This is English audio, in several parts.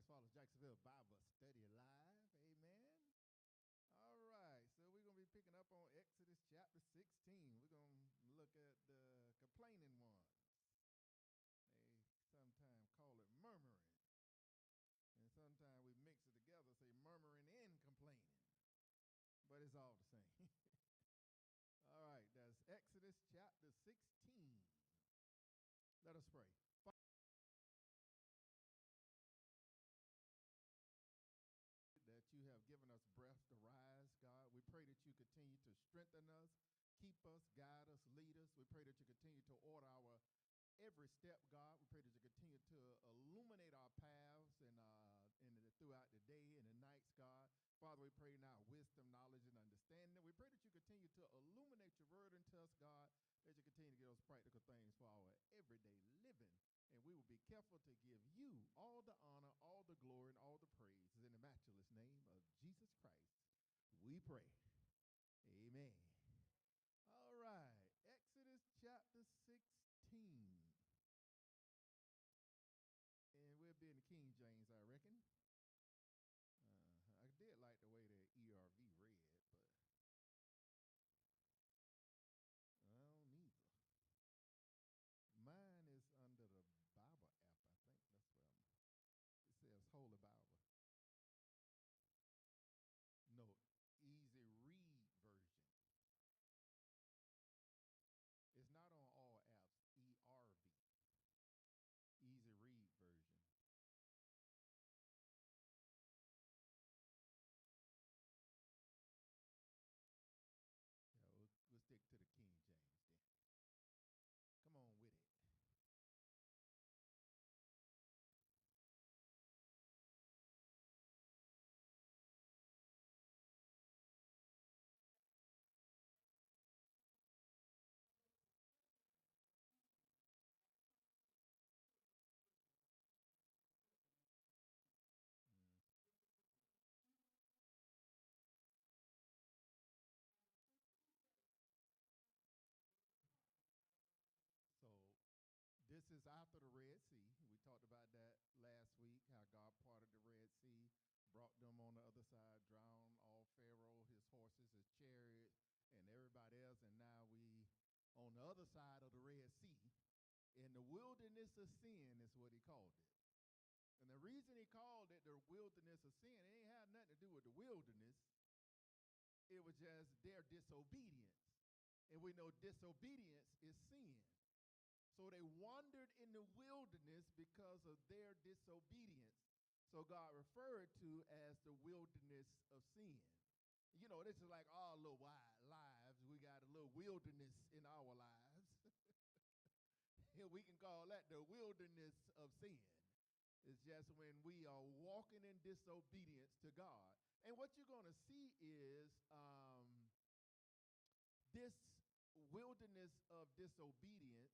Christ Follows Jacksonville Bible Study Live. Amen. All right, so we're going to be picking up on Exodus chapter 16. We're going to look at the complaining ones. They sometimes call it murmuring. And sometimes we mix it together, say murmuring and complaining. But it's all the same. All right, that's Exodus chapter 16. Let us pray. That you have given us breath to rise, God. We pray that you continue to strengthen us, keep us, guide us, lead us. We pray that you continue to order our every step, God. We pray that you continue to illuminate our paths and throughout the day and the nights, God. Father, we pray now wisdom, knowledge, and understanding. We pray that you continue to illuminate your word into us, God, that you continue to give us practical things for our everyday living. And we will be careful to give you all the honor, all the glory, and all the praise. In the matchless name of Jesus Christ, we pray. Amen. All right, Exodus chapter 16. And we'll be in the King James, I reckon. I did like the way the ERV read, but I don't either. Mine is under the Bible app, I think. That's where it says Holy Bible. No, Easy Read version. It's not on all apps, ERV. Easy Read version. Yeah, we'll stick to the King James then. Come on with it. Mm. So this is after the Red Sea. We talked about that last week, how God parted the Red Sea, brought them on the other side, drowned all Pharaoh, his horses, his chariots, and everybody else. And now we on the other side of the Red Sea, in the wilderness of sin is what he called it. And the reason he called it the wilderness of sin, it ain't had nothing to do with the wilderness. It was just their disobedience. And we know disobedience is sin. So they wandered in the wilderness because of their disobedience. So God referred to as the wilderness of sin. You know, this is like our little lives. We got a little wilderness in our lives. And we can call that the wilderness of sin. It's just when we are walking in disobedience to God. And what you're going to see is this wilderness of disobedience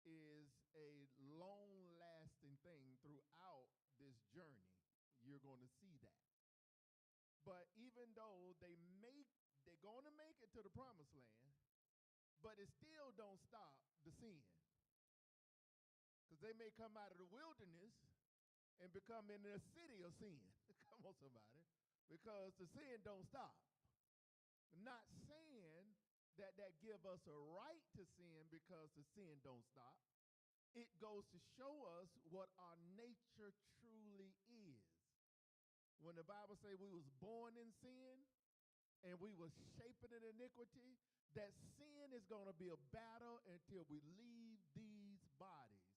is a long-lasting thing throughout this journey. You're going to see that. But even though they're going to make it to the promised land, but it still don't stop the sin. Because they may come out of the wilderness and become in the city of sin. Come on, somebody. Because the sin don't stop. I'm not saying that give us a right to sin because the sin don't stop. It goes to show us what our nature truly is. When the Bible says we was born in sin and we was shaping in iniquity, that sin is going to be a battle until we leave these bodies.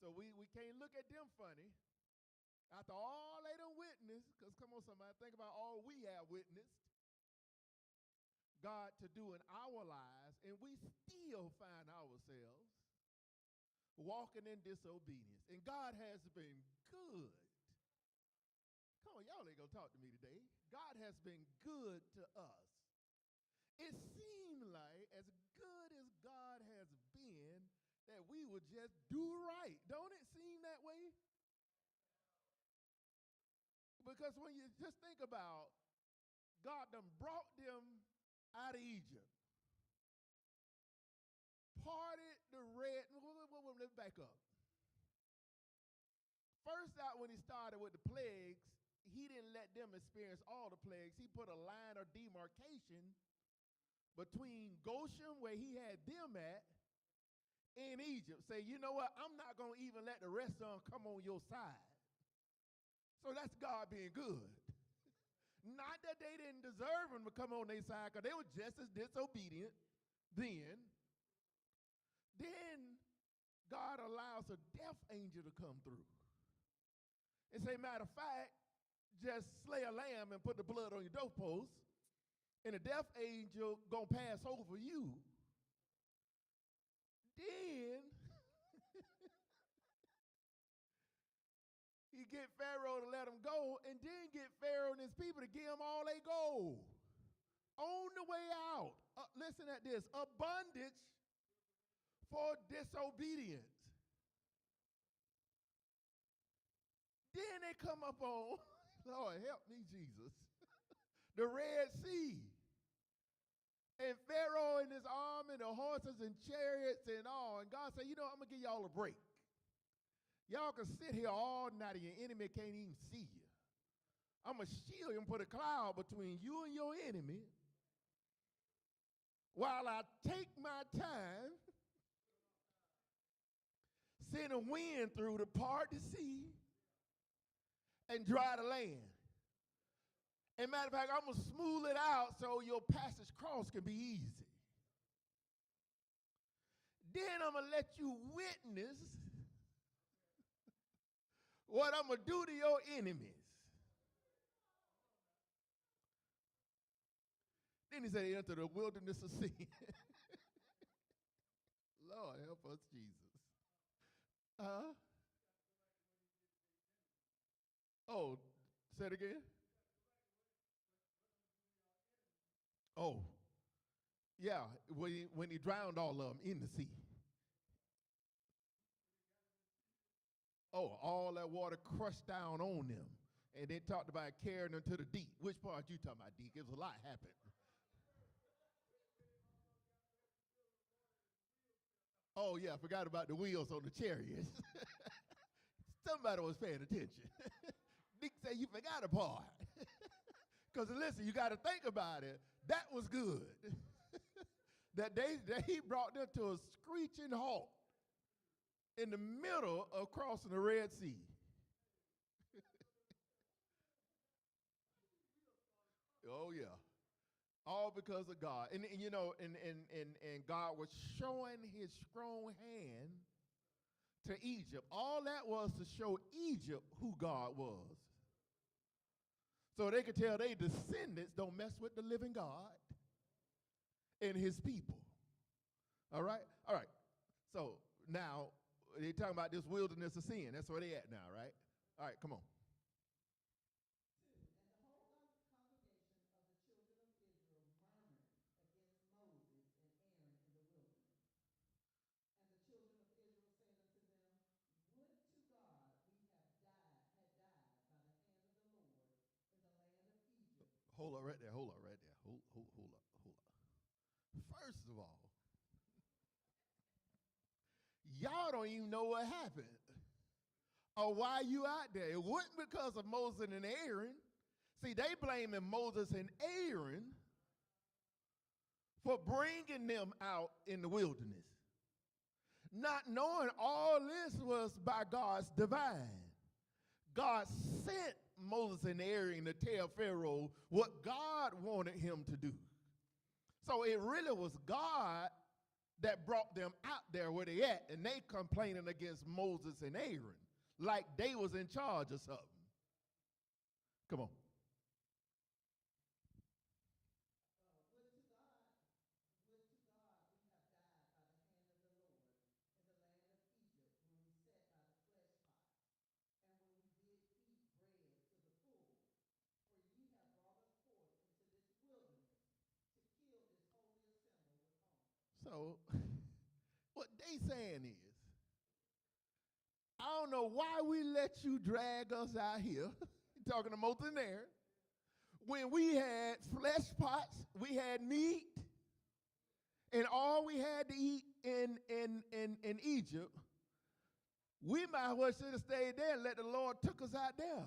So we can't look at them funny. After all they done witnessed, because come on somebody, think about all we have witnessed God to do in our lives, and we still find ourselves walking in disobedience. And God has been good. Come on, y'all ain't gonna talk to me today. God has been good to us. It seemed like as good as God has been, that we would just do right. Don't it seem that way? Because when you just think about God done brought them out of Egypt, parted the red, let's back up. first out, when he started with the plagues, he didn't let them experience all the plagues. He put a line of demarcation between Goshen, where he had them at, in Egypt. Say, you know what? I'm not going to even let the rest of them come on your side. So that's God being good. Not that they didn't deserve him to come on their side, because they were just as disobedient then. Then God allows a death angel to come through. And say, matter of fact, just slay a lamb and put the blood on your doorpost, and the death angel gonna pass over you. Then he get Pharaoh to let him go, and then get Pharaoh and his people to give him all they gold. On the way out, listen at this, abundance for disobedience. Then they come up on, Lord help me Jesus, the Red Sea. And Pharaoh and his army, the horses and chariots and all. And God said, you know, I'm going to give y'all a break. Y'all can sit here all night and your enemy can't even see you. I'm going to shield you and put a cloud between you and your enemy while I take my time, send a wind through to part the sea and dry the land. And matter of fact, I'm going to smooth it out so your passage cross can be easy. Then I'm going to let you witness what I'm going to do to your enemies. Then he said, enter the wilderness of sin. Lord, help us, Jesus. Oh, say it again. Oh, yeah, when he drowned all of them in the sea. Oh, all that water crushed down on them. And they talked about carrying them to the deep. Which part you talking about, Deke? It was a lot happened. Oh, yeah, I forgot about the wheels on the chariots. Somebody was paying attention. Deke said you forgot a part. Because listen, you got to think about it. That was good. that he brought them to a screeching halt in the middle of crossing the Red Sea. Oh, yeah. All because of God. And you know, and God was showing his strong hand to Egypt. All that was to show Egypt who God was. So they could tell their descendants don't mess with the living God and his people. All right? All right. So now they're talking about this wilderness of sin. That's where they at now, right? All right, come on. Hold up right there. Hold up right there. Hold up. First of all, y'all don't even know what happened or why you out there. It wasn't because of Moses and Aaron. See, they blaming Moses and Aaron for bringing them out in the wilderness, not knowing all this was by God's divine. God sent Moses and Aaron to tell Pharaoh what God wanted him to do. So it really was God that brought them out there where they at, and they complaining against Moses and Aaron like they was in charge of something. Come on. So what they saying is, I don't know why we let you drag us out here, talking to Moses and Aaron, when we had flesh pots, we had meat, and all we had to eat in Egypt We might as well should have stayed there and let the Lord took us out there.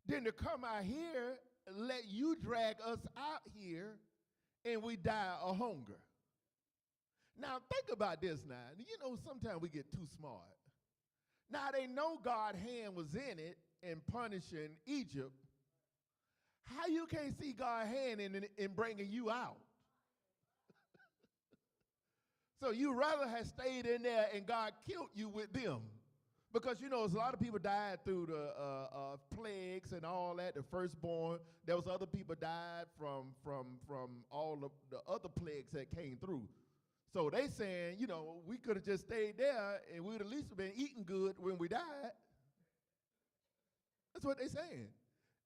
Than to come out here, let you drag us out here, and we die of hunger. Now, think about this now. You know, sometimes we get too smart. Now, they know God's hand was in it in punishing Egypt. How you can't see God's hand in bringing you out? So you rather have stayed in there and God killed you with them. Because, you know, a lot of people died through the plagues and all that, the firstborn. There was other people died from all of the other plagues that came through. So they saying, you know, we could have just stayed there and we'd at least have been eating good when we died. That's what they saying.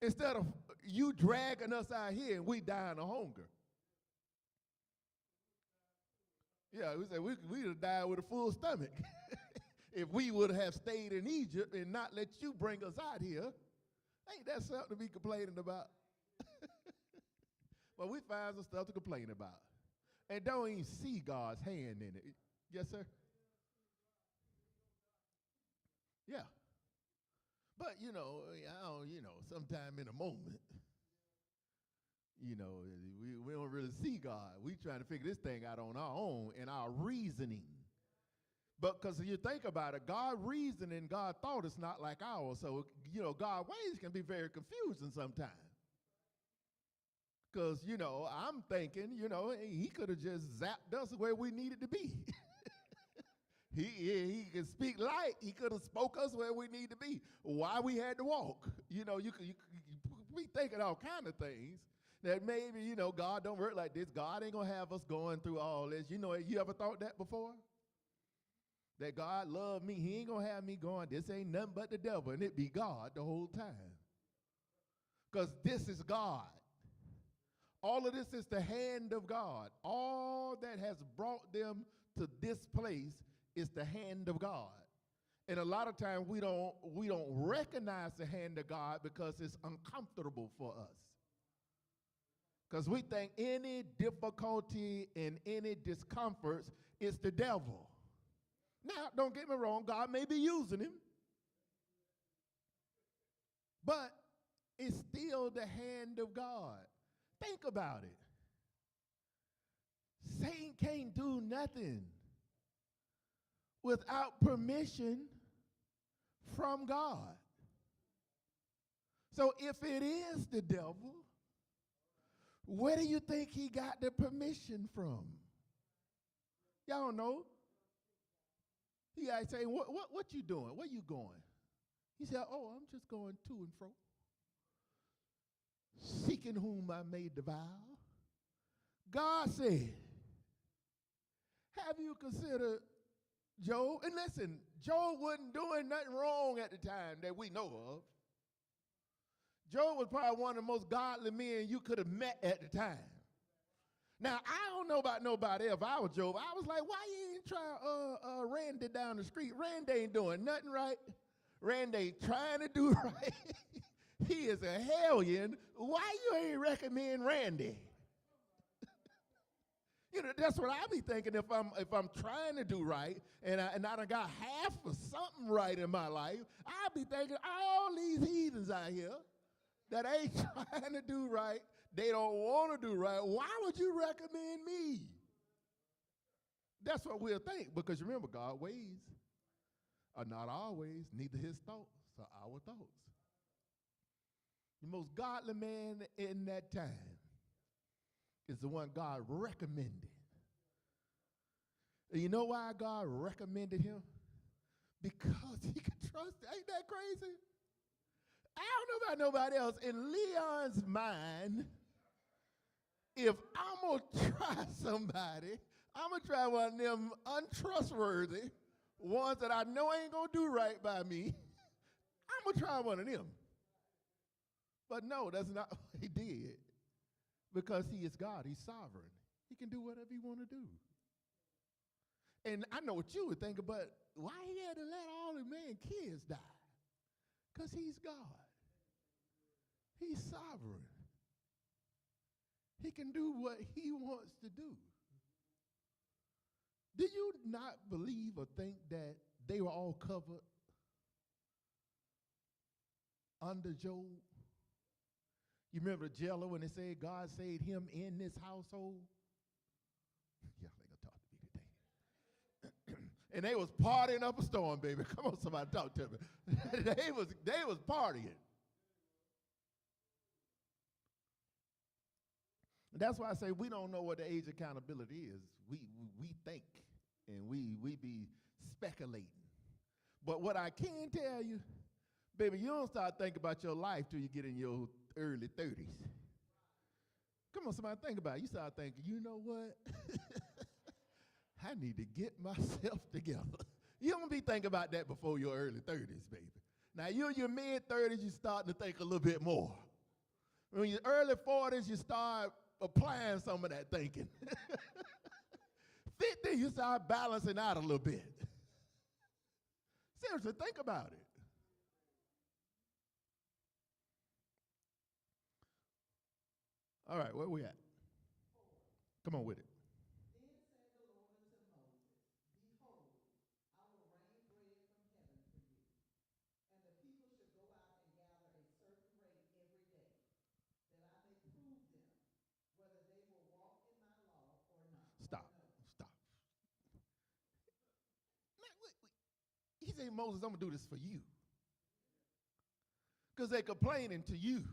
Instead of you dragging us out here and we dying of hunger. Yeah, we said we'd have died with a full stomach if we would have stayed in Egypt and not let you bring us out here. Ain't that something to be complaining about? But we find some stuff to complain about. And don't even see God's hand in it. Yes, sir? Yeah. But, you know, sometime in a moment, you know, we don't really see God. We trying to figure this thing out on our own and our reasoning. But because you think about it, God's reasoning, God's thought is not like ours. So, you know, God's ways can be very confusing sometimes. Because, you know, I'm thinking, you know, he could have just zapped us where we needed to be. He could speak light. He could have spoke us where we need to be. Why we had to walk. You know, you be thinking all kind of things that maybe, you know, God don't work like this. God ain't going to have us going through all this. You know, you ever thought that before? That God loved me. He ain't going to have me going, this ain't nothing but the devil. And it be God the whole time. Because this is God. All of this is the hand of God. All that has brought them to this place is the hand of God. And a lot of times we don't recognize the hand of God because it's uncomfortable for us. Because we think any difficulty and any discomforts is the devil. Now, don't get me wrong, God may be using him. But it's still the hand of God. Think about it. Satan can't do nothing without permission from God. So if it is the devil, where do you think he got the permission from? Y'all know. He gotta say, what you doing? Where you going? He said, oh, I'm just going to and fro, seeking whom I may devour. God said, have you considered Job? And listen, Job wasn't doing nothing wrong at the time that we know of. Job was probably one of the most godly men you could have met at the time. Now, I don't know about nobody else. If I was Job, I was like, why you ain't try Randy down the street? Randy ain't doing nothing right. Randy ain't trying to do right. He is a hellion. Why you ain't recommend Randy? You know, that's what I be thinking if I'm trying to do right and I done got half of something right in my life. I be thinking all these heathens out here that ain't trying to do right, they don't want to do right. Why would you recommend me? That's what we'll think, because remember, God's ways are not our ways, neither his thoughts are our thoughts. The most godly man in that time is the one God recommended. And you know why God recommended him? Because he could trust it. Ain't that crazy? I don't know about nobody else. In Leon's mind, if I'm going to try somebody, I'm going to try one of them untrustworthy ones that I know ain't going to do right by me. I'm going to try one of them. But no, that's not what he did. Because he is God. He's sovereign. He can do whatever he want to do. And I know what you would think, but why he had to let all the man kids die? Because he's God. He's sovereign. He can do what he wants to do. Do you not believe or think that they were all covered under Job. You remember the jailer when they said God saved him in this household? Yeah, they gonna talk to me today. And they was partying up a storm, baby. Come on, somebody talk to me. they was partying. That's why I say we don't know what the age of accountability is. We think and we be speculating. But what I can tell you, baby, you don't start thinking about your life till you get in your early 30s. Come on, somebody think about it. You start thinking, you know what? I need to get myself together. You don't be thinking about that before your early 30s, baby. Now, you're in your mid-30s, you're starting to think a little bit more. When you're early 40s, you start applying some of that thinking. 50, you start balancing out a little bit. Seriously, think about it. All right, where we at? Come on with it. Then said the Lord unto Moses, Behold, I will rain bread from heaven for you, and the people shall go out and gather a certain rate every day, that I may prove them, whether they will walk in my law or not. Stop. Or no. Stop. Man, wait. He said, Moses, I'm going to do this for you. Because they're complaining to you.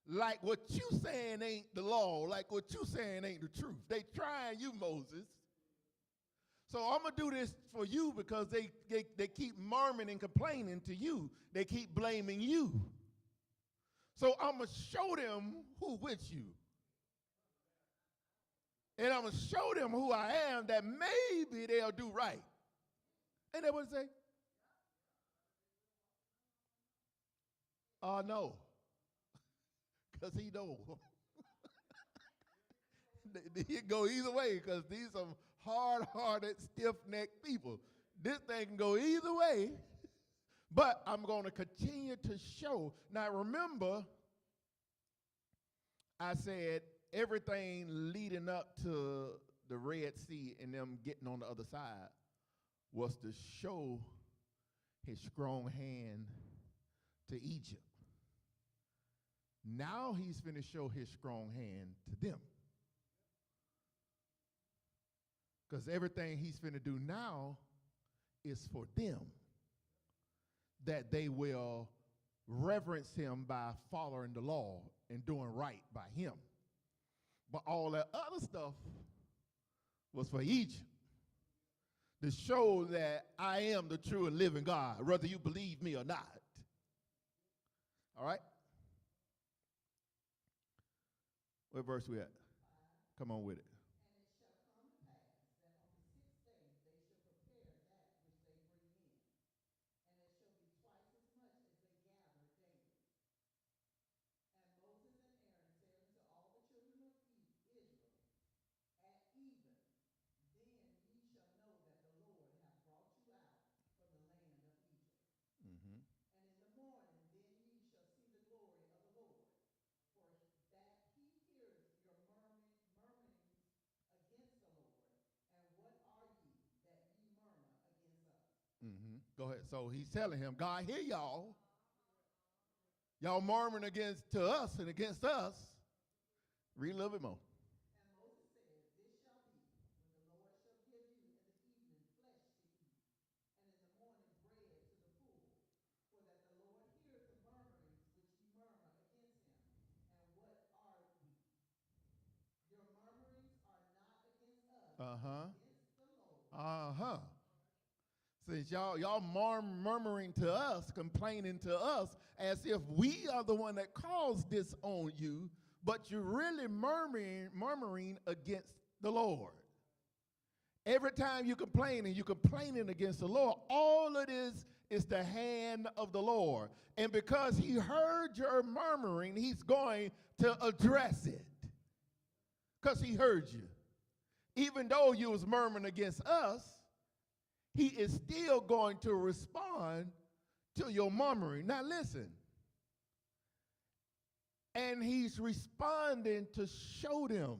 Like what you saying ain't the law. Like what you saying ain't the truth. They trying you, Moses. So I'm going to do this for you because they keep murmuring and complaining to you. They keep blaming you. So I'm going to show them who with you. And I'm going to show them who I am that maybe they'll do right. And they would say, no. Because he know. He go either way because these are hard-hearted, stiff-necked people. This thing can go either way, but I'm going to continue to show. Now remember, I said everything leading up to the Red Sea and them getting on the other side was to show his strong hand to Egypt. Now he's going to show his strong hand to them. Because everything he's going to do now is for them, that they will reverence him by following the law and doing right by him. But all that other stuff was for Egypt, to show that I am the true and living God, whether you believe me or not. All right? What verse we at? 5. Come on with it. And it shall come to pass that on the 6th day they shall prepare that which they bring in, and it shall be twice as much as they gather daily. And Moses and Aaron said unto all the children of Israel, At even, then ye shall know that the Lord hath brought you out from the land of Egypt. Mm-hmm. And in the morning, then ye shall see the glory of the Lord, for that he hears your murmurings against the Lord. And what are ye that ye murmur against us? Mm-hmm. Go ahead. So he's telling him, God, hear y'all. Y'all murmuring against to us and against us. Read a little bit more. And Moses said, This shall be when the Lord shall give you in the evening flesh to eat, and in the morning bread to the full, for that the Lord hears the murmurings which ye murmur against him. And what are we? Your murmurings are not against us, against the Lord. Since y'all murmuring to us, complaining to us, as if we are the one that caused this on you, but you're really murmuring against the Lord. Every time you're complaining against the Lord. All it is the hand of the Lord. And because he heard your murmuring, he's going to address it. Because he heard you. Even though you was murmuring against us, he is still going to respond to your murmuring. Now listen. And he's responding to show them.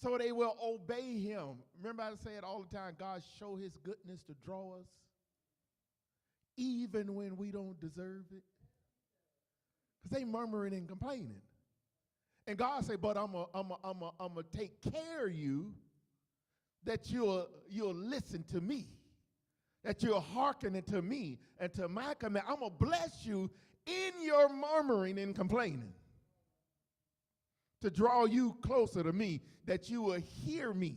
so they will obey him. Remember I say it all the time, God show his goodness to draw us, even when we don't deserve it. Because they murmuring and complaining. And God say, but I'm gonna take care of you, that you'll listen to me, that you're hearkening to me and to my command. I'm gonna bless you in your murmuring and complaining, to draw you closer to me, that you will hear me.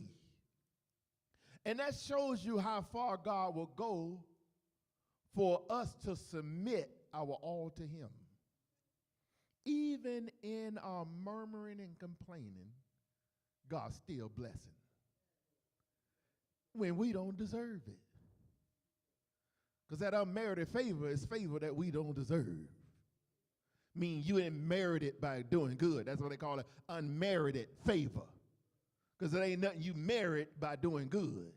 And that shows you how far God will go for us to submit our all to him. Even in our murmuring and complaining, God's still blessing when we don't deserve it. Because that unmerited favor is favor that we don't deserve. Meaning you ain't merited by doing good. That's what they call it, unmerited favor. Because it ain't nothing you merit by doing good.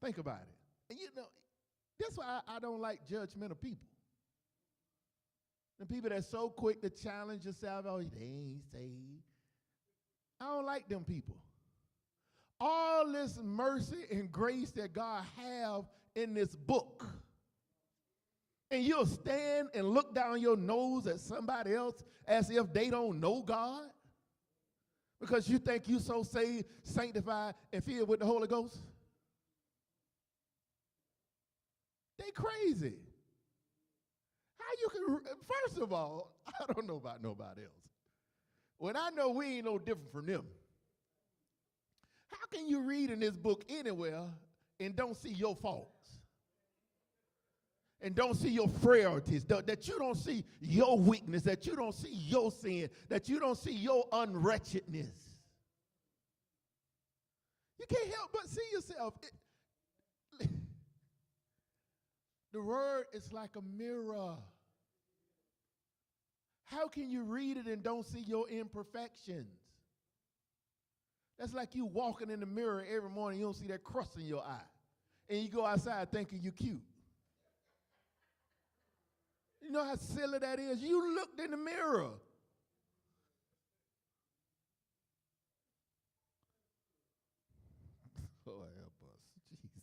Think about it. And you know, that's why I don't like judgmental people. The people that's so quick to challenge yourself, oh, they ain't saved. I don't like them people. All this mercy and grace that God have in this book, and you'll stand and look down your nose at somebody else as if they don't know God because you think you so saved, sanctified, and filled with the Holy Ghost? They crazy. How you can, first of all, I don't know about nobody else. When I know we ain't no different from them, how can you read in this book anywhere and don't see your faults? And don't see your frailties, that you don't see your weakness, that you don't see your sin, that you don't see your unwretchedness. You can't help but see yourself. The word is like a mirror. How can you read it and don't see your imperfections? That's like you walking in the mirror every morning, you don't see that crust in your eye. And you go outside thinking you're cute. You know how silly that is? You looked in the mirror. Oh, help us, Jesus.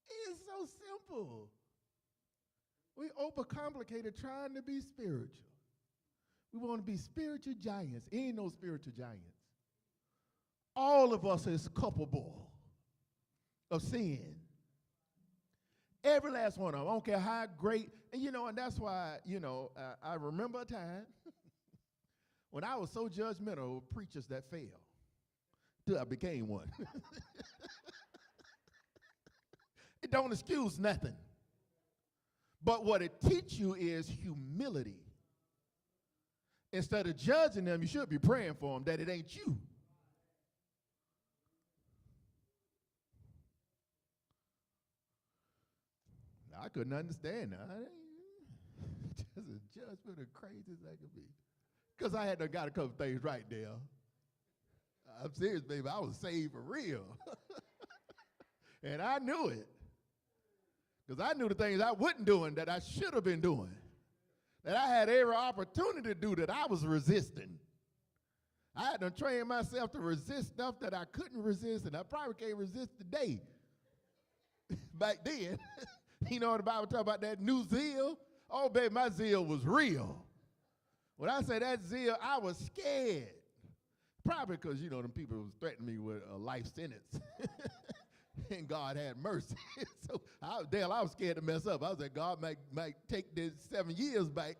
It's so simple. We overcomplicate it trying to be spiritual. We want to be spiritual giants. Ain't no spiritual giants. All of us is culpable of sin. Every last one of them. I don't care how great. And, you know, and that's why, you know, I remember a time when I was so judgmental of preachers that failed till I became one. It don't excuse nothing. But what it teaches you is humility. Instead of judging them, you should be praying for them that it ain't you. I couldn't understand that. Just a judgment as crazy as I could be. Because I had to got a couple things right there. I'm serious, baby. I was saved for real. And I knew it. Because I knew the things I wasn't doing that I should have been doing. That I had every opportunity to do that I was resisting. I had to train myself to resist stuff that I couldn't resist, and I probably can't resist today. Back then. You know what the Bible talk about, that new zeal? Oh, baby, my zeal was real. When I say that zeal, I was scared. Probably because, you know, them people was threatening me with a life sentence. And God had mercy. So I was scared to mess up. I was like, God might take this 7 years back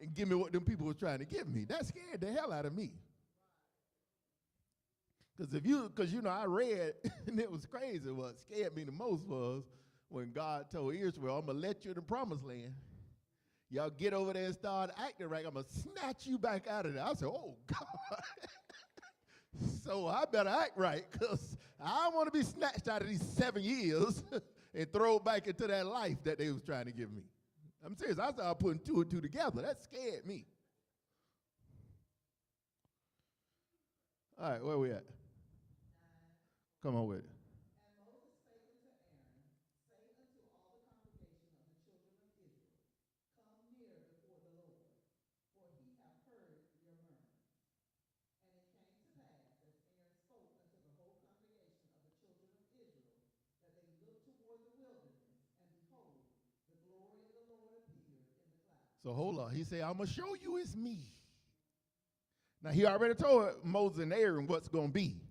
and give me what them people was trying to give me. That scared the hell out of me. Because you know, I read, and it was crazy. What scared me the most was when God told Israel, I'm going to let you in the promised land. Y'all get over there and start acting right. I'm going to snatch you back out of there. I said, oh, God. So I better act right, because I don't want to be snatched out of these 7 years and thrown back into that life that they was trying to give me. I'm serious. I started putting two and two together. That scared me. All right, where we at? Come on with it. And Moses spake unto Aaron, say unto all the congregation of the children of Israel, come near before the Lord, for he hath heard your murmuring. And it came to pass, So hold on. He said, I'm going to show you it's me. Now, he already told Moses and Aaron what's going to be.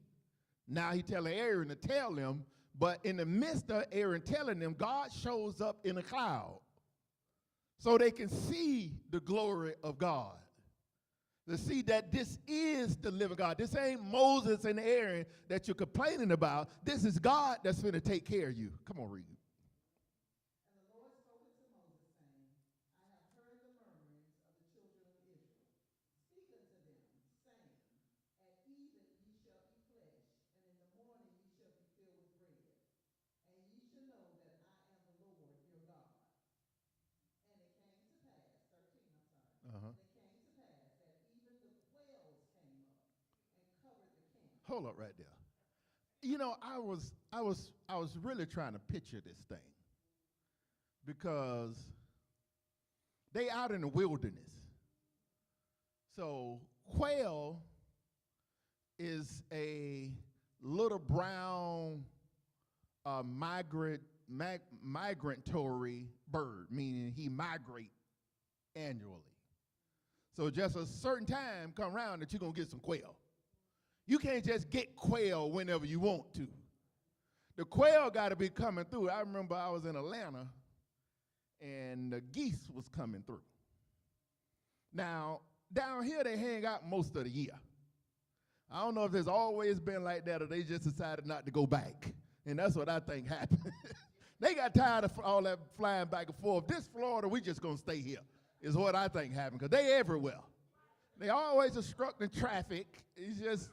Now he telling Aaron to tell them, but in the midst of Aaron telling them, God shows up in a cloud so they can see the glory of God. To see that this is the living God. This ain't Moses and Aaron that you're complaining about. This is God that's going to take care of you. Come on, read. And the Lord spoke unto Moses, saying, I have heard the murmurings of the children of Israel. Speak unto them, saying, at even ye shall eat flesh, and in the morning ye shall be filled with bread. And ye shall know that I am the Lord your God. And it came to pass, 13, I'm sorry. Uh-huh. And it came to pass that even the quails came up and covered the camp. Hold up right there. You know, I was really trying to picture this thing because they out in the wilderness. So quail is a little brown migratory bird, meaning he migrate annually. So just a certain time come around that you're going to get some quail. You can't just get quail whenever you want to. The quail got to be coming through. I remember I was in Atlanta, and the geese was coming through. Now, down here, they hang out most of the year. I don't know if it's always been like that or they just decided not to go back. And that's what I think happened. They got tired of all that flying back and forth. This Florida, we just going to stay here, is what I think happened, because they everywhere. They always obstructing traffic. It's just,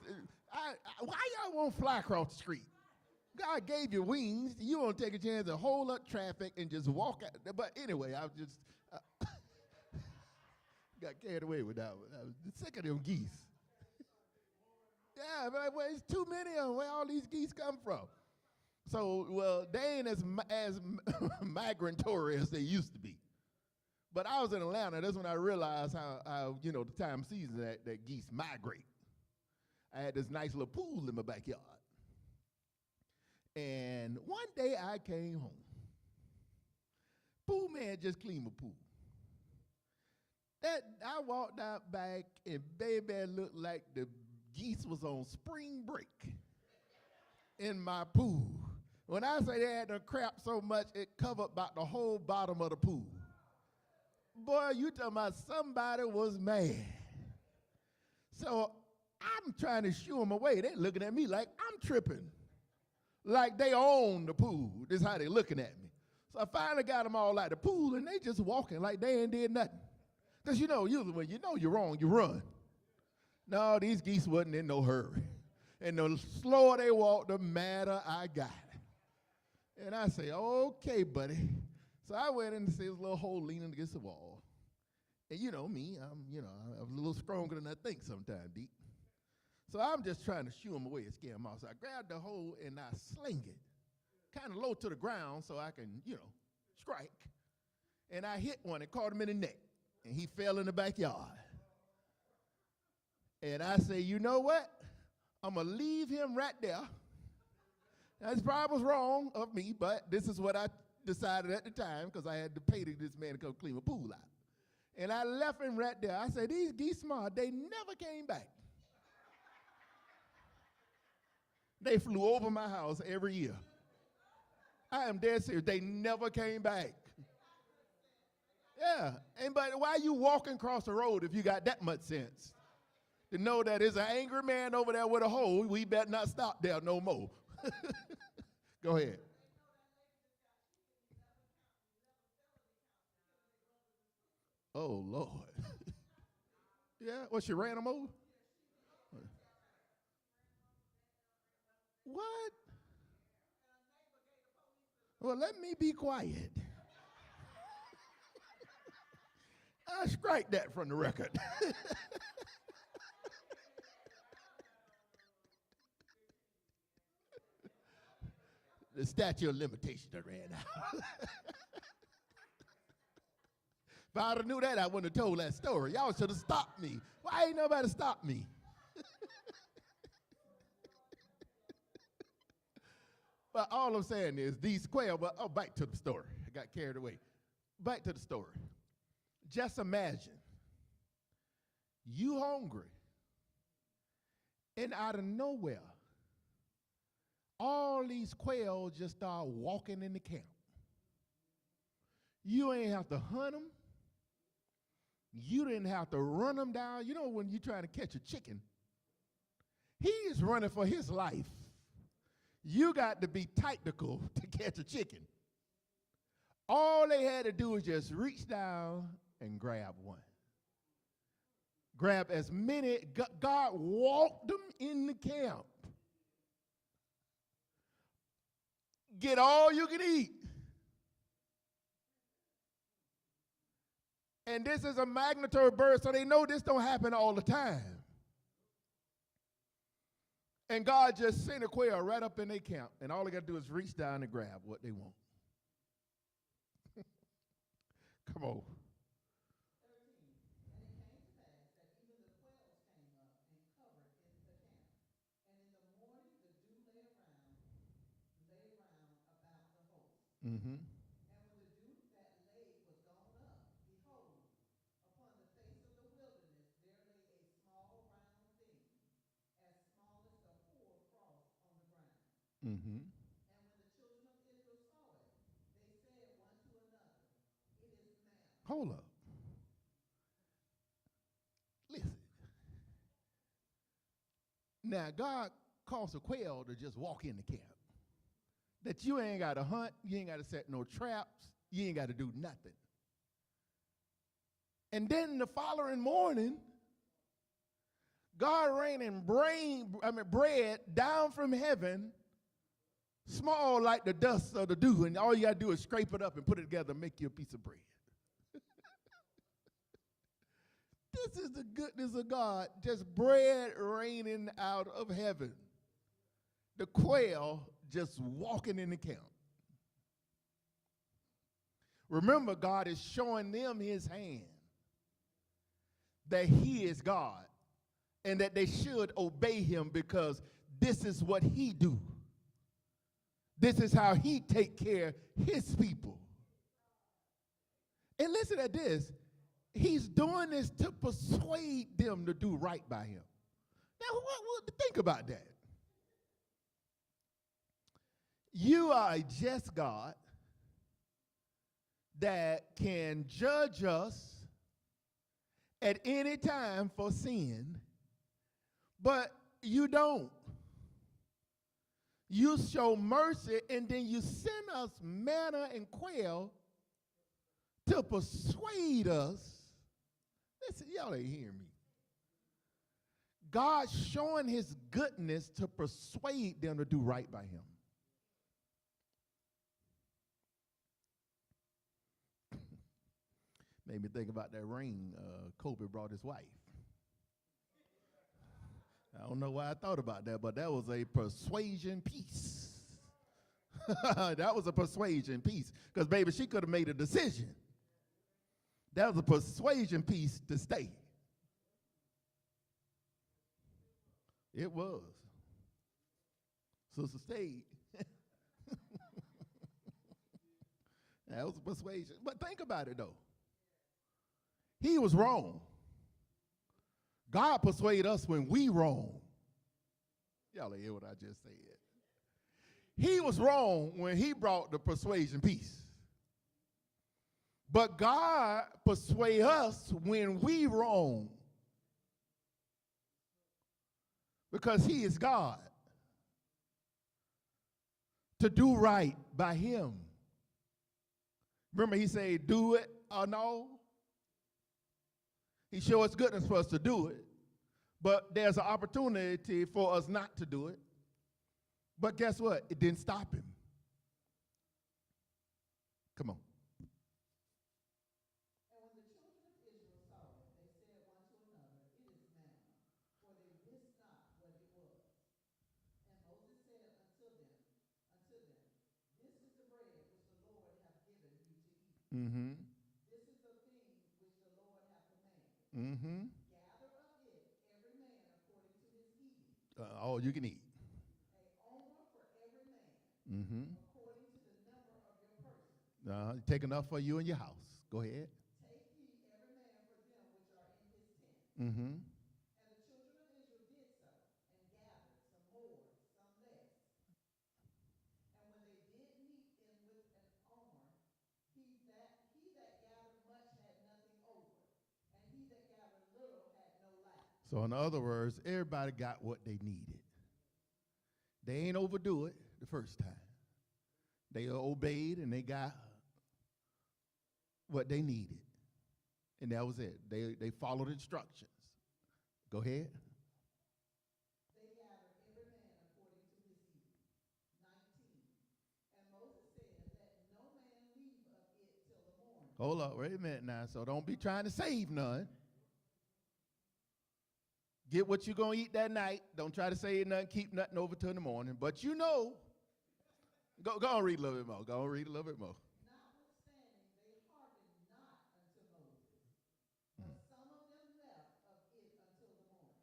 why y'all won't fly across the street? God gave you wings. You want to take a chance to hold up traffic and just walk out. But anyway, I was just got carried away with that one. I was sick of them geese. Yeah, but well, it's too many of them. Where all these geese come from? So, well, they ain't as migratory as they used to be. But I was in Atlanta. That's when I realized how the time of season that geese migrate. I had this nice little pool in my backyard. And one day I came home. Pool man just cleaned my pool. I walked out back, and baby, it looked like the geese was on spring break in my pool. When I say they had to crap so much, it covered about the whole bottom of the pool. Boy, you talking about somebody was mad. So I'm trying to shoo them away. They're looking at me like I'm tripping. Like they own the pool. This is how they looking at me. So I finally got them all out of the pool, and they just walking like they ain't did nothing. Because usually when you know you're wrong, you run. No, these geese wasn't in no hurry. And the slower they walked, the madder I got. And I say, okay, buddy. So I went in to see this little hole leaning against the wall. And you know me, I'm a little stronger than I think sometimes, Deep. So I'm just trying to shoo them away and scare them off. So I grabbed the hole and I sling it kind of low to the ground so I can, strike. And I hit one and caught him in the neck. And he fell in the backyard. And I say, you know what? I'm going to leave him right there. That's probably was wrong of me, but this is what I decided at the time because I had to pay this man to come clean my pool out. And I left him right there. I said, these geese smart, they never came back. They flew over my house every year. I am dead serious. They never came back. Yeah, but why you walking across the road if you got that much sense? To know that there's an angry man over there with a hole, we better not stop there no more. Go ahead. Oh, Lord. Yeah, what, she ran them over? What? Well, let me be quiet. I strike that from the record. The statute of limitations ran out. If I'd have knew that, I wouldn't have told that story. Y'all should have stopped me. Why ain't nobody stopped me? But all I'm saying is these quail, back to the story. I got carried away. Back to the story. Just imagine you hungry, and out of nowhere, all these quail just start walking in the camp. You ain't have to hunt them. You didn't have to run them down. You know when you're trying to catch a chicken, he is running for his life. You got to be tactical to catch a chicken. All they had to do was just reach down and grab one. Grab as many. God walked them in the camp. Get all you can eat. And this is a migratory bird, so they know this don't happen all the time. And God just sent a quail right up in their camp, and all they got to do is reach down and grab what they want. Come on. 13. And it came to pass that even the quails came up and covered in the camp. And in the morning the dew lay around about the host. Mm-hmm. And when the dew that lay was gone up, behold, upon the face of the wilderness there lay a small round thing, as small as the hoarfrost on the ground. Mm-hmm. And when the children of Israel saw it, they said one to another, it is manna. Hold up. Listen. Now, God caused a quail to just walk in the camp. That you ain't got to hunt, you ain't got to set no traps, you ain't got to do nothing. And then the following morning, God raining bread down from heaven, small like the dust of the dew, and all you got to do is scrape it up and put it together and make you a piece of bread. This is the goodness of God, just bread raining out of heaven. The quail just walking in the camp. Remember, God is showing them his hand, that he is God, and that they should obey him because this is what he do. This is how he take care of his people. And listen at this. He's doing this to persuade them to do right by him. Now, think about that. You are a just God that can judge us at any time for sin, but you don't. You show mercy, and then you send us manna and quail to persuade us. Listen, y'all ain't hearing me. God's showing his goodness to persuade them to do right by him. Made me think about that ring Kobe brought his wife. I don't know why I thought about that, but that was a persuasion piece. That was a persuasion piece. Because, baby, she could have made a decision. That was a persuasion piece to stay. It was. Sister stayed. That was a persuasion. But think about it, though. He was wrong. God persuade us when we wrong. Y'all hear what I just said. He was wrong when he brought the persuasion piece. But God persuade us when we wrong. Because he is God. To do right by him. Remember he said, do it or no? He showed us goodness for us to do it. But there's an opportunity for us not to do it. But guess what? It didn't stop him. Come on. And when the children of Israel saw it, they said one to another, it is manna, for they wist not what it was. And Moses said unto them, this is the bread which the Lord hath given you to eat. Mm-hmm. This is the thing which the Lord hath commanded. Mm-hmm. Gather of it every man according to his eating. All you can eat. A omer for every man, Mm-hmm. according to the number of your persons. Take enough for you and your house. Go ahead. Take ye every Mm-hmm. And the children of Israel did so, and gathered some more, some less. And when they did meet them with an omer, he that gathered much had nothing over, and he that gathered little had no lack. So in other words, everybody got what they needed. They ain't overdo it the first time. They obeyed and they got what they needed. And that was it. They followed instructions. Go ahead. They gathered every man according to his eating. 19. And Moses said, let no man leave of it till the morning. Hold up, wait a minute now. So don't be trying to save none. Get what you're going to eat that night. Don't try to save nothing, keep nothing over till the morning. But you know, go on read a little bit more. Go on read a little bit more. Notwithstanding, they hearkened not unto Moses. But some of them left of it until the morning.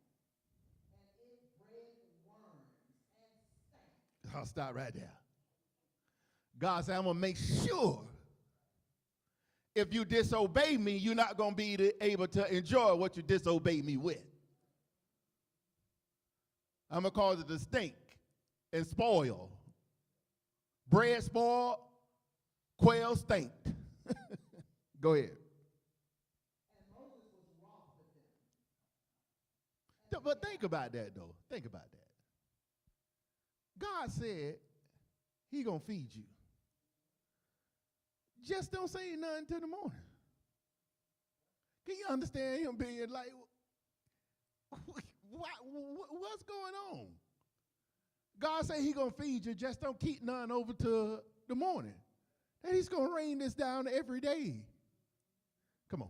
And it bred worms and stank. I'll stop right there. God said, I'm going to make sure if you disobey me, you're not going to be able to enjoy what you disobey me with. I'm going to cause it to stink and spoil. Bread spoiled, quail stinked. Go ahead. And Moses was wroth with them. But think about that, though. Think about that. God said he going to feed you. Just don't say nothing till the morning. Can you understand him being like, what's going on? God said he going to feed you. Just don't keep none over to the morning. And he's going to rain this down every day. Come on.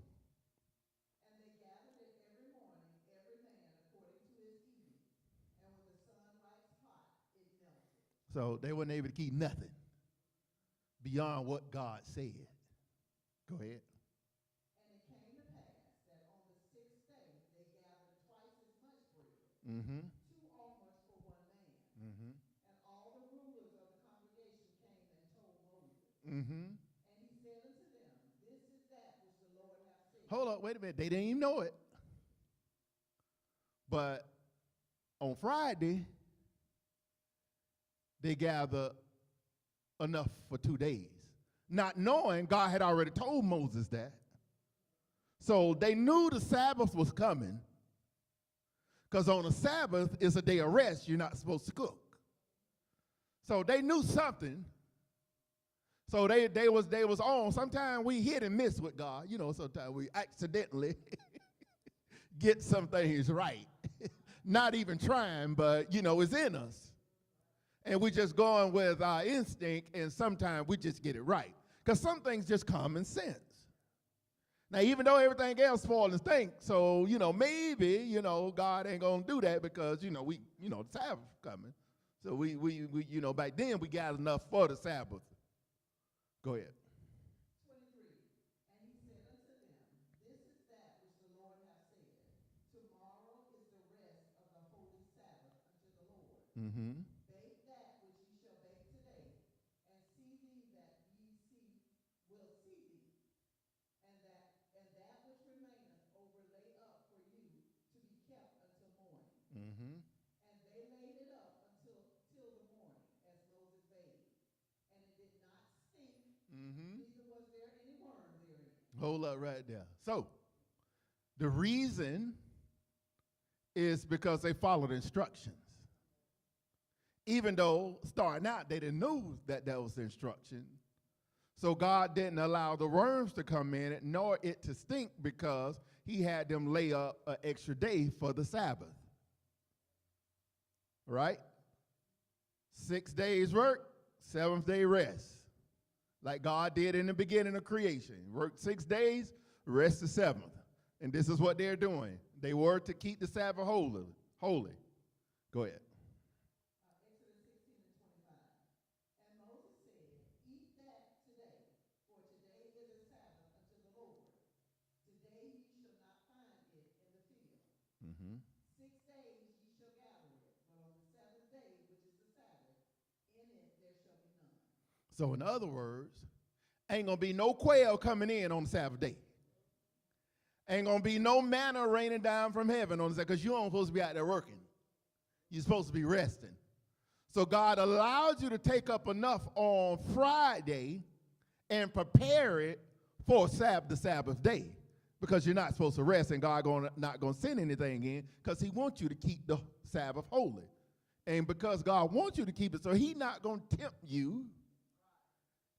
And they gathered it every morning, every man according to his eating. And when the sun waxed hot, it melted. So they weren't able to keep nothing beyond what God said. Go ahead. And it came to pass that on the 6th day they gathered twice as much bread, Mm-hmm. 2 omers for one man. Mm-hmm. And all the rulers of the congregation came and told Moses. Mm-hmm. And he said unto them, this is that which the Lord hath said. Hold up, wait a minute. They didn't even know it. But on Friday, they gathered enough for 2 days. Not knowing God had already told Moses that. So they knew the Sabbath was coming. Because on a Sabbath is a day of rest. You're not supposed to cook. So they knew something. So they was on. Sometimes we hit and miss with God. You know, sometimes we accidentally get some things right. Not even trying, but, you know, it's in us. And we just going with our instinct, and sometimes we just get it right. Because some things just common sense. Now, even though everything else spoils and stinks, so, you know, maybe, you know, God ain't going to do that because, you know, the Sabbath coming. So we you know, back then we got enough for the Sabbath. Go ahead. 23. And he said unto them, this is that which the Lord hath said. Tomorrow is the rest of the holy Sabbath unto the Lord. Mm-hmm. Bake that which ye shall bake today, and see thee that ye will see thee, and that which remaineth overlay up for you to be kept until morning. Mm-hmm. And they laid it up till the morning, as Moses bade. And it did not stink, Mm-hmm. neither was there any worm therein. Hold up right there. So the reason is because they followed instructions. Even though starting out they didn't know that was the instruction. So God didn't allow the worms to come in it, nor it to stink, because he had them lay up an extra day for the Sabbath. Right? 6 days work, 7th day rest. Like God did in the beginning of creation. Work 6 days, rest the 7th. And this is what they're doing. They were to keep the Sabbath holy. Go ahead. Exodus 16 and 25. And Moses said, eat that today, for today is a Sabbath unto the Lord. Today ye shall not find it in the field. Mm-hmm. 6 days ye shall gather it, but on the 7th day, which is the Sabbath, in it there shall be none. So in other words, ain't going to be no quail coming in on the Sabbath day. Ain't going to be no manna raining down from heaven on the Sabbath because you aren't supposed to be out there working. You're supposed to be resting. So God allows you to take up enough on Friday and prepare it for the Sabbath day because you're not supposed to rest, and God not going to send anything in because he wants you to keep the Sabbath holy. And because God wants you to keep it, so he's not going to tempt you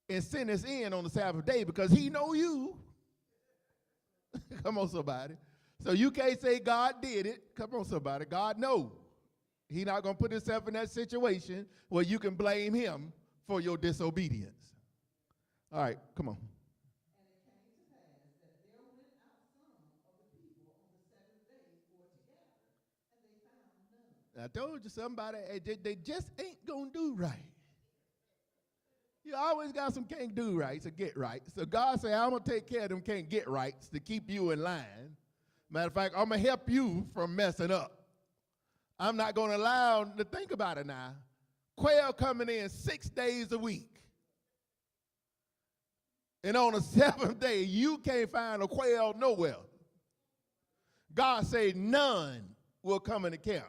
and send us in on the Sabbath day because he know you. Come on, somebody. So you can't say God did it. Come on, somebody. God knows. He's not going to put himself in that situation where you can blame him for your disobedience. All right, come on. And it came to pass that there went out some of the people on the seventh day for to gather, and they found none. I told you somebody, they just ain't going to do right. You always got some can't do rights or get right. So God said, I'm going to take care of them can't get rights to keep you in line. Matter of fact, I'm going to help you from messing up. I'm not going to allow them to think about it now. Quail coming in 6 days a week. And on the seventh day, you can't find a quail nowhere. God said none will come in the camp.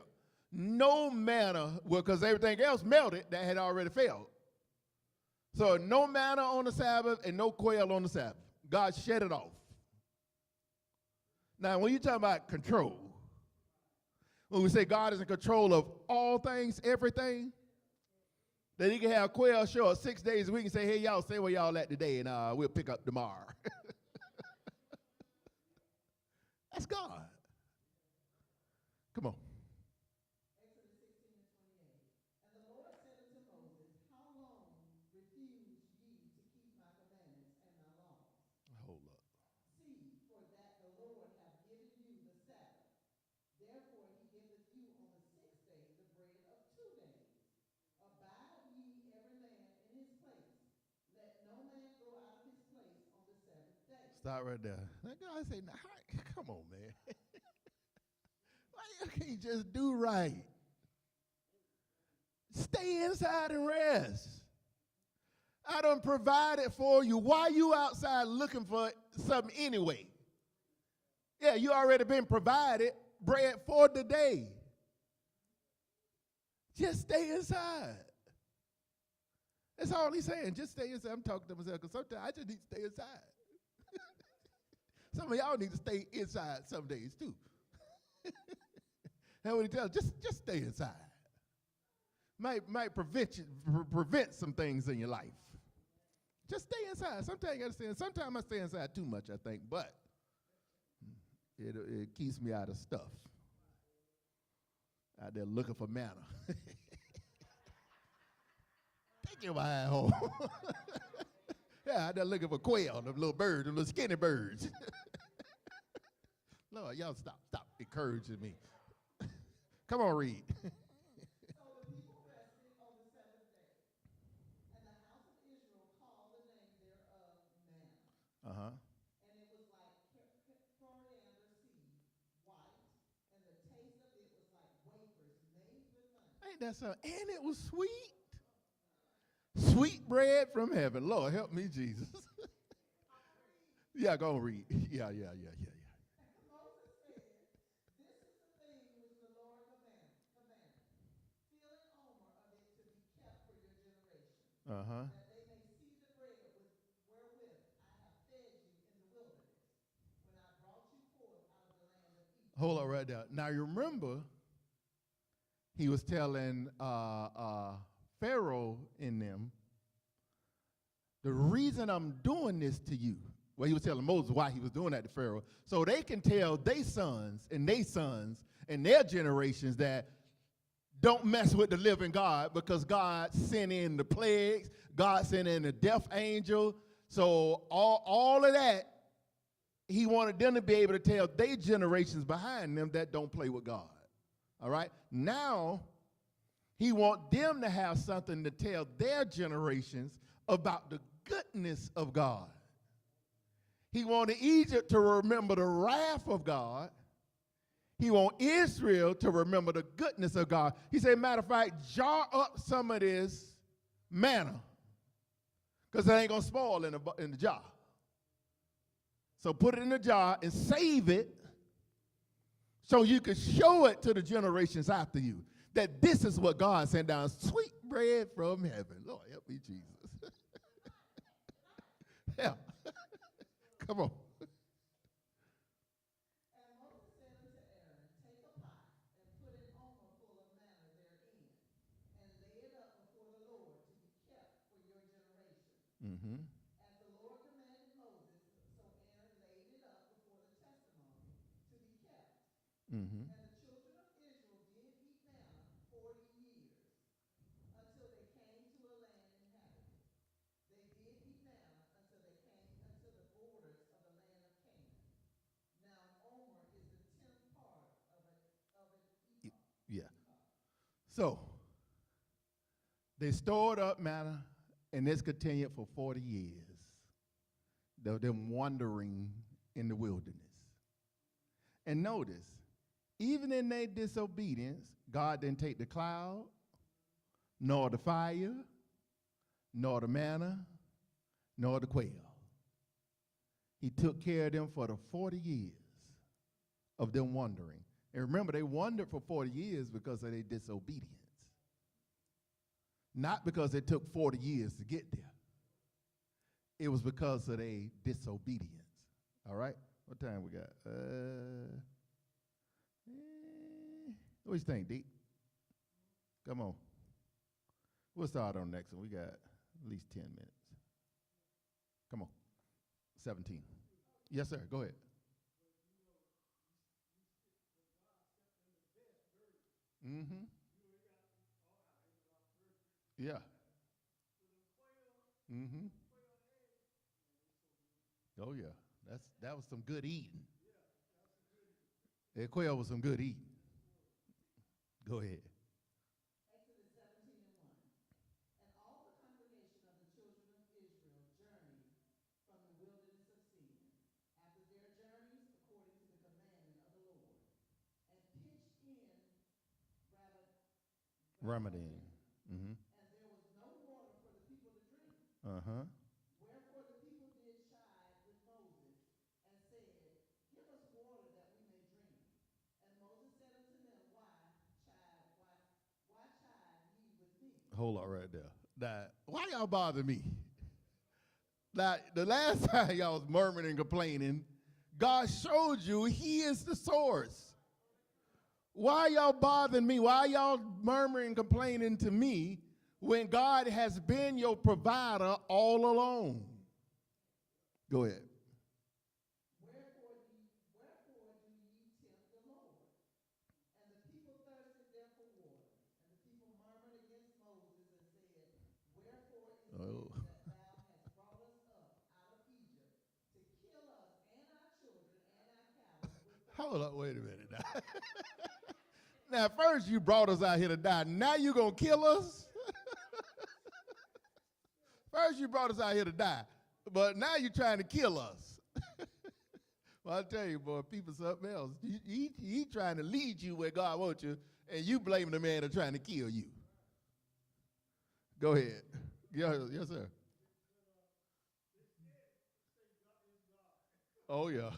No manna will, because everything else melted that had already failed. So no manna on the Sabbath and no quail on the Sabbath. God shut it off. Now, when you talk about control, when we say God is in control of all things, everything, that he can have quail show up 6 days a week and say, hey, y'all, stay where y'all at today, and we'll pick up tomorrow. That's God. Come on. Exodus 16:28. And the Lord said unto Moses, how long refuse ye to keep my commandments and my laws? Hold up. See, for that the Lord hath given you the Sabbath. Therefore he giveth you on the sixth day the bread of 2 days. Abide ye every man in his place. Let no man go out of his place on the seventh day. Stop right there. That guy say, nah, come on, man. Why you can't just do right? Stay inside and rest. I done provided for you. Why you outside looking for something anyway? Yeah, you already been provided bread for the day. Just stay inside. That's all he's saying. Just stay inside. I'm talking to myself because sometimes I just need to stay inside. Some of y'all need to stay inside some days too. That's what he tells us. Just stay inside. Might prevent some things in your life. Just stay inside. Sometimes you got to stay inside. Sometimes I stay inside too much, I think, but it keeps me out of stuff. Out there looking for manna. Take your mind home. Yeah, out there looking for quail, them little birds, them little skinny birds. Lord, y'all stop encouraging me. Come on, read. So the people rested on the seventh day. And the house of Israel called the name thereof manna. Uh-huh. And it was like coriander seed, white, and the taste of it was like wafers made with honey. Ain't that something? And it was sweet. Sweet bread from heaven. Lord, help me, Jesus. Yeah, go and read. Yeah. Moses said, this is the thing which the Lord commanded. Fill an omer of it to be kept for your generation, Uh-huh. that they may see the bread wherewith I have fed you in the wilderness, when I brought you forth out of the land of Egypt. Hold on right there. Now, you remember, he was telling Pharaoh in them, the reason I'm doing this to you, well, he was telling Moses why he was doing that to Pharaoh, so they can tell their sons and their generations that don't mess with the living God, because God sent in the plagues, God sent in the death angel. So all of that, he wanted them to be able to tell their generations behind them that don't play with God. All right? Now, he wants them to have something to tell their generations about the goodness of God. He wanted Egypt to remember the wrath of God. He wants Israel to remember the goodness of God. He said, matter of fact, jar up some of this manna, because it ain't going to spoil in the jar. So put it in a jar and save it so you can show it to the generations after you that this is what God sent down, sweet bread from heaven. Lord, help me, Jesus. Yeah. Come on. And Moses said unto Aaron, take a pot and put an omer full of manna therein, and lay it up before the Lord to be kept for your generation. Mm-hmm. As the Lord commanded Moses, so Aaron laid it up before the testimony to be kept. Mm-hmm. And the children of Israel did eat manna 40 years, until they came to a land inhabited. They did eat manna until they came unto the borders of the land of Canaan. Now an omer is the 10th part of an ephah. Yeah. So they stored up manna, and this continued for 40 years. Them wandering in the wilderness. And notice, even in their disobedience, God didn't take the cloud, nor the fire, nor the manna, nor the quail. He took care of them for the 40 years of them wandering. And remember, they wandered for 40 years because of their disobedience. Not because it took 40 years to get there. It was because of their disobedience. All right? What time we got? What do you think, Deke? Come on. We'll start on the next one. We got at least 10 minutes. Come on. 17. Yes, sir. Go ahead. Mm-hmm. Yeah. Mm-hmm. Oh, yeah. That was some good eating. That quail was some good eating. Go ahead. Exodus 17:1. And all the congregation of the children of Israel journeyed from the wilderness of Sin, after their journeys, according to the commandment of the Lord, and pitched in Ramadan. Mm-hmm. and there was no water for the people to drink. Uh-huh. Wherefore the people did chide with Moses, and said, give us water that we may drink. And Moses said unto them, why chide ye with me? Hold on right there. Now, why y'all bother me? Now, the last time y'all was murmuring and complaining, God showed you he is the source. Why y'all bothering me? Why y'all murmuring and complaining to me when God has been your provider all along? Go ahead. Wherefore do ye tempt the Lord? And the people thirsted there for water. And the people murmured against Moses and said, wherefore is it that thou hast brought us up out of Egypt to kill us and our children and our cattle with the Hold up, wait a minute now. Now, first you brought us out here to die. Now you going to kill us? First you brought us out here to die, but now you're trying to kill us. Well, I tell you, boy, people something else. He trying to lead you where God wants you, and you blaming the man that's trying to kill you. Go ahead. Yes, sir. Oh, yeah.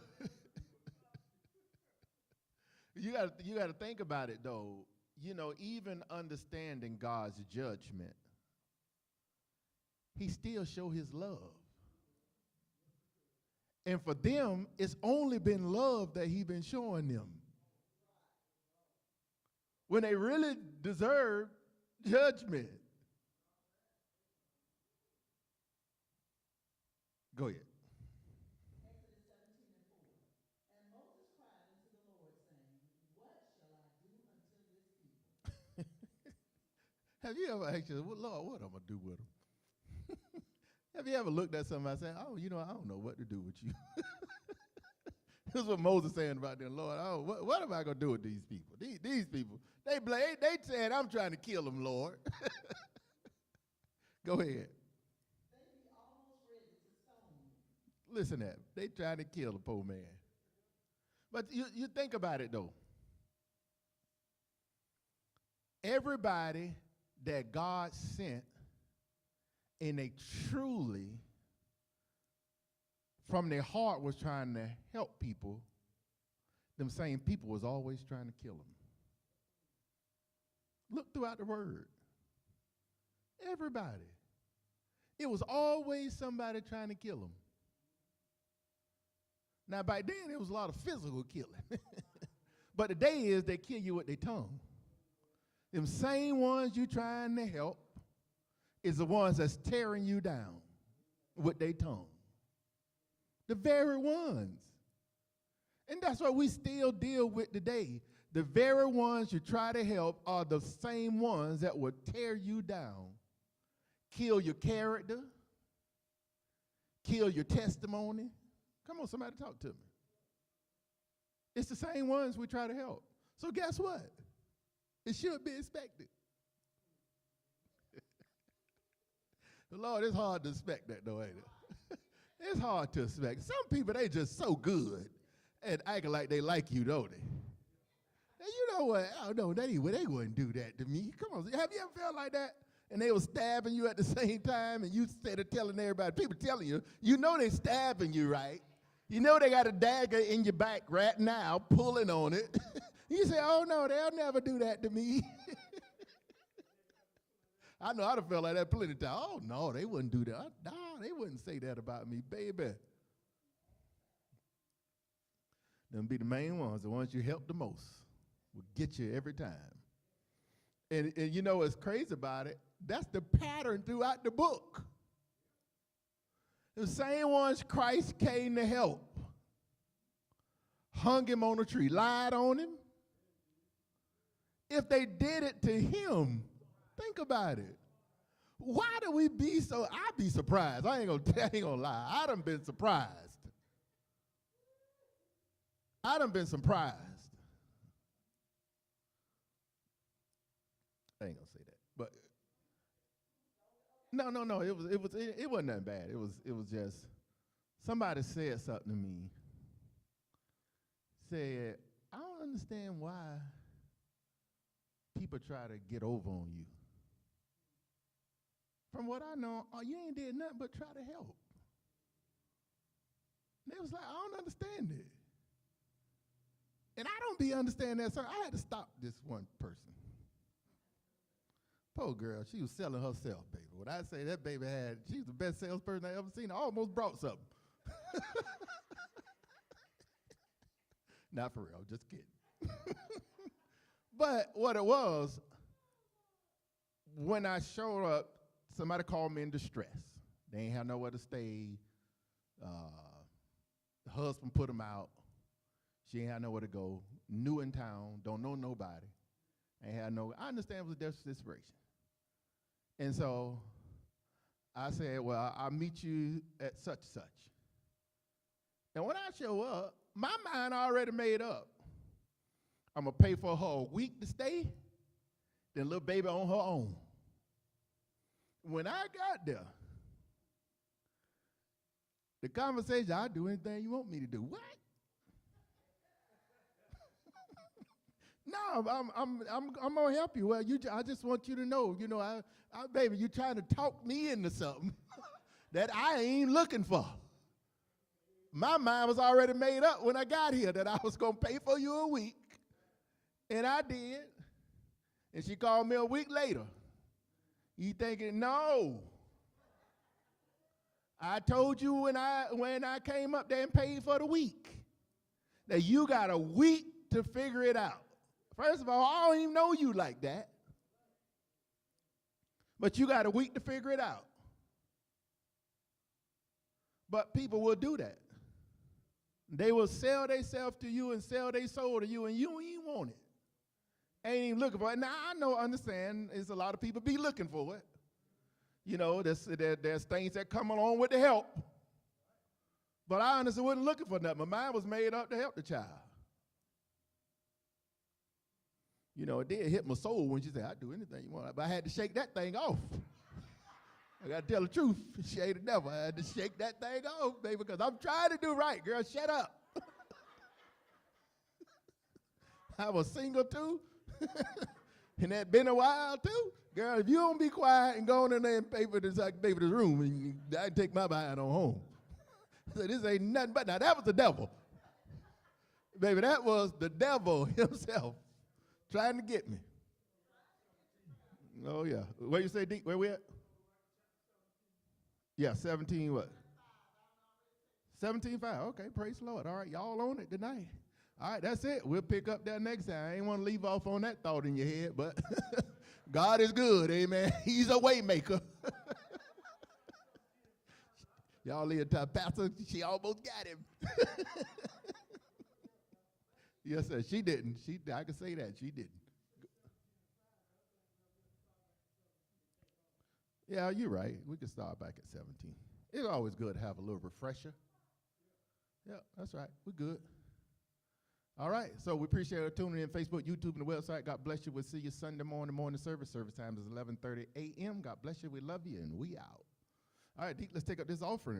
You got to think about it, though. You know, even understanding God's judgment, he still show his love. And for them, it's only been love that he been showing them. When they really deserve judgment. Go ahead. Exodus 17:4. And Moses cried unto the Lord, saying, what shall I do unto this people? Have you ever asked yourself, well, Lord, what am I going to do with them? Have you ever looked at somebody and said, oh, you know, I don't know what to do with you? This is what Moses saying about them, Lord, what am I going to do with these people? These people, they said, I'm trying to kill them, Lord. Go ahead. They be almost ready to stone me. Listen at them. They trying to kill the poor man. But you think about it, though. Everybody that God sent, and they truly from their heart was trying to help people, them same people was always trying to kill them. Look throughout the word. Everybody. It was always somebody trying to kill them. Now, back then, it was a lot of physical killing. But today is they kill you with their tongue. Them same ones you trying to help is the ones that's tearing you down with their tongue. The very ones. And that's what we still deal with today. The very ones you try to help are the same ones that will tear you down, kill your character, kill your testimony. Come on, somebody talk to me. It's the same ones we try to help. So guess what? It should be expected. Lord, it's hard to expect that though, ain't it? It's hard to expect. Some people, they just so good at acting like they like you, don't they? And you know what? Oh, no, they wouldn't do that to me. Come on, have you ever felt like that? And they were stabbing you at the same time, and you instead of telling everybody, people telling you, you know they stabbing you, right? You know they got a dagger in your back right now, pulling on it. You say, oh, no, they'll never do that to me. I know I'd have felt like that plenty of times. Oh, no, they wouldn't do that. No, they wouldn't say that about me, baby. Them be the main ones, the ones you help the most, will get you every time. And you know what's crazy about it? That's the pattern throughout the book. The same ones Christ came to help, hung him on a tree, lied on him. If they did it to him, think about it. Why do we be so? I'd be surprised. I ain't gonna lie. I done been surprised. I ain't gonna say that. But no. It wasn't that bad. It was just somebody said something to me. Said, I don't understand why people try to get over on you. From what I know, you ain't did nothing but try to help. They was like, I don't understand it. And I don't be understanding that, sir. I had to stop this one person. Poor girl, she was selling herself, baby. When I say that baby she was the best salesperson I ever seen. I almost brought something. Not for real, just kidding. But what it was, when I showed up, somebody called me in distress. They ain't have nowhere to stay. The husband put them out. She ain't had nowhere to go. New in town, don't know nobody. I understand it was a desperation. And so I said, well, I'll meet you at such and such. And when I show up, my mind already made up. I'm going to pay for her a week to stay, then little baby on her own. When I got there, the conversation, I'll do anything you want me to do. What? No, I'm gonna help you. Well, I just want you to know, baby, you trying to talk me into something that I ain't looking for. My mind was already made up when I got here that I was gonna pay for you a week, and I did. And she called me a week later. You thinking, no. I told you when I came up there and paid for the week that you got a week to figure it out. First of all, I don't even know you like that. But you got a week to figure it out. But people will do that. They will sell themselves to you and sell their soul to you, and you ain't want it. Ain't even looking for it. Now, understand, there's a lot of people be looking for it. There's things that come along with the help. But I honestly wasn't looking for nothing. My mind was made up to help the child. It did hit my soul when she said, I'd do anything you want. But I had to shake that thing off. I got to tell the truth. She ain't the devil. I had to shake that thing off, baby, because I'm trying to do right, girl. Shut up. I was single, too. And that been a while, too. Girl, if you don't be quiet and go in there and pay for this room, I can take my behind on home. I said, this ain't nothing but, now that was the devil. Baby, that was the devil himself trying to get me. Oh, yeah. Where you say, Deke? Where we at? Yeah, 17 what? 17:5. Okay, praise the Lord. All right, y'all on it tonight. All right, that's it. We'll pick up that next time. I ain't want to leave off on that thought in your head, but God is good, amen. He's a way maker. Y'all leave time, Pastor, she almost got him. Yes, sir. She didn't. I can say that. She didn't. Yeah, you're right. We can start back at 17. It's always good to have a little refresher. Yeah, that's right. We're good. All right. So we appreciate you tuning in Facebook, YouTube, and the website. God bless you. We'll see you Sunday morning service. Service time is 11:30 a.m. God bless you. We love you, and we out. All right, Deke, let's take up this offering.